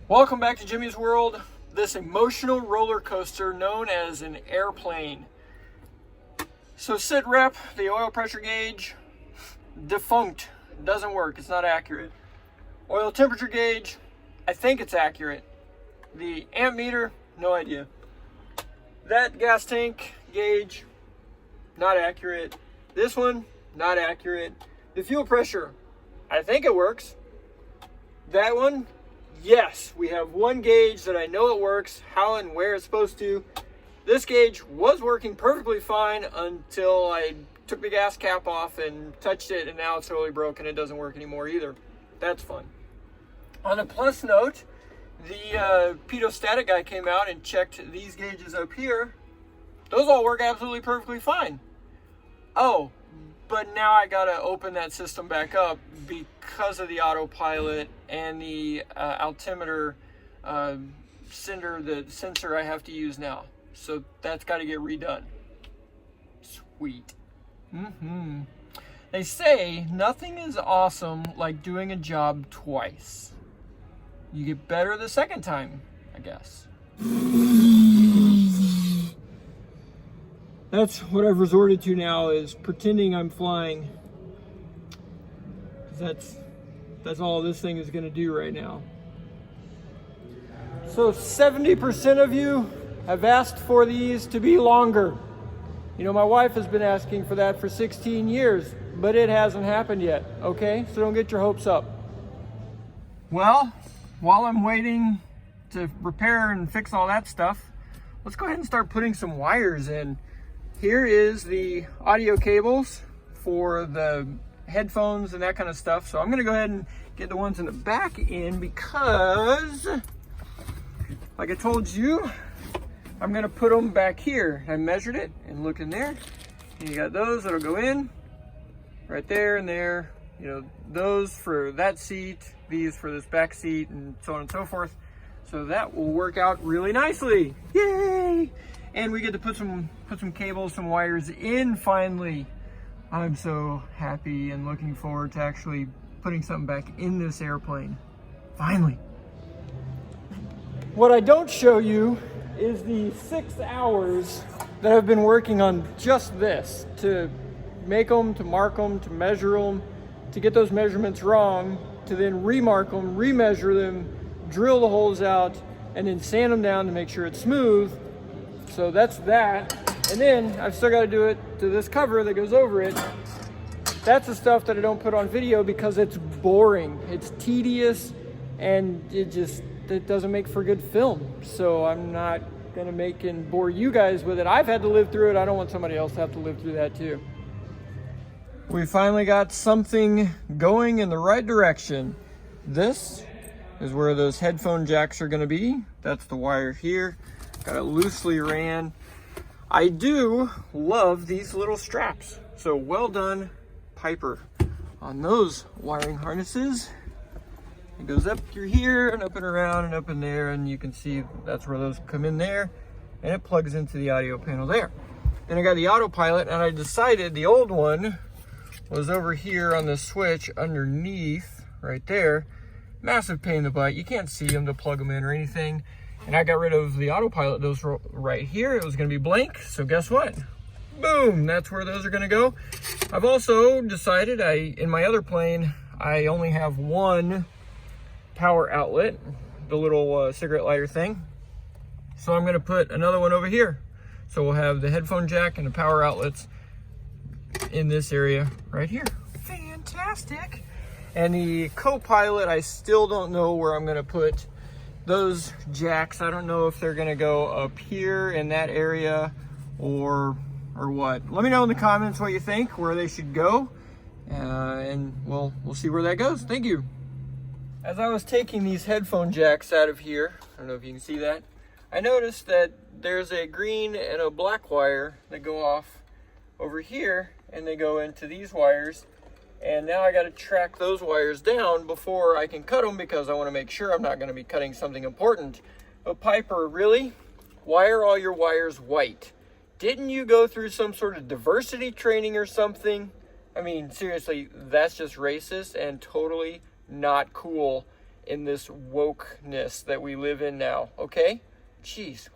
Welcome back to Jimmy's World, this emotional roller coaster known as an airplane. So sit rep, the oil pressure gauge, defunct, doesn't work, it's not accurate. Oil temperature gauge, I think it's accurate. The amp meter, no idea. That gas tank gauge, not accurate. This one, not accurate. The fuel pressure, I think it works. That one, yes, we have one gauge that I know it works, how and where it's supposed to. This gauge was working perfectly fine until I took the gas cap off and touched it, and now it's totally broken. It doesn't work anymore either. That's fun. On a plus note, the pedostatic guy came out and checked these gauges up here. Those all work absolutely perfectly fine. Oh, but now I gotta open that system back up because of the autopilot and the altimeter sensor I have to use now. So that's got to get redone. Sweet. They say nothing is awesome like doing a job twice. You get better the second time, I guess. That's what I've resorted to now, is pretending I'm flying. That's all this thing is going to do right now. So 70% of you have asked for these to be longer. You know, my wife has been asking for that for 16 years, but it hasn't happened yet, okay? So don't get your hopes up. Well, while I'm waiting to repair and fix all that stuff, let's go ahead and start putting some wires in. Here is the audio cables for the headphones and that kind of stuff. So I'm gonna go ahead and get the ones in the back in because, like I told you, I'm gonna put them back here. I measured it and look in there. And you got those that'll go in right there and there. You know, those for that seat, these for this back seat, and so on and so forth. So that will work out really nicely. Yay! And we get to put some cables, some wires in finally. I'm so happy and looking forward to actually putting something back in this airplane. Finally. What I don't show you is the 6 hours that I've been working on just this, to make them, to mark them, to measure them, to get those measurements wrong, to then remark them, remeasure them, drill the holes out, and then sand them down to make sure it's smooth. So that's that. And then I've still got to do it to this cover that goes over it. That's the stuff that I don't put on video because it's boring, it's tedious, and it doesn't make for good film. So I'm not gonna make and bore you guys with it. I've had to live through it. I don't want somebody else to have to live through that too. We finally got something going in the right direction. This is where those headphone jacks are gonna be. That's the wire here. Got it loosely ran. I do love these little straps. So well done, Piper, on those wiring harnesses. It goes up through here and up and around and up in there, and you can see that's where those come in there, and it plugs into the audio panel there. Then I got the Autopilot, and I decided the old one was over here on the switch underneath right there. Massive pain in the butt. You can't see them to plug them in or anything. And I got rid of the Autopilot, those right here. It was gonna be blank, so guess what? Boom, that's where those are gonna go. I've also decided in my other plane, I only have one power outlet, the little cigarette lighter thing. So I'm gonna put another one over here. So we'll have the headphone jack and the power outlets in this area right here. Fantastic. And the co-pilot, I still don't know where I'm gonna put those jacks. I don't know if they're gonna go up here in that area or what. Let me know in the comments what you think, where they should go, and we'll see where that goes. Thank you. As I was taking these headphone jacks out of here, I don't know if you can see that, I noticed that there's a green and a black wire that go off over here, and they go into these wires. And now I got to track those wires down before I can cut them, because I want to make sure I'm not going to be cutting something important. But Piper, really? Why are all your wires white? Didn't you go through some sort of diversity training or something? I mean, seriously, that's just racist and totally not cool in this wokeness that we live in now, okay? Jeez.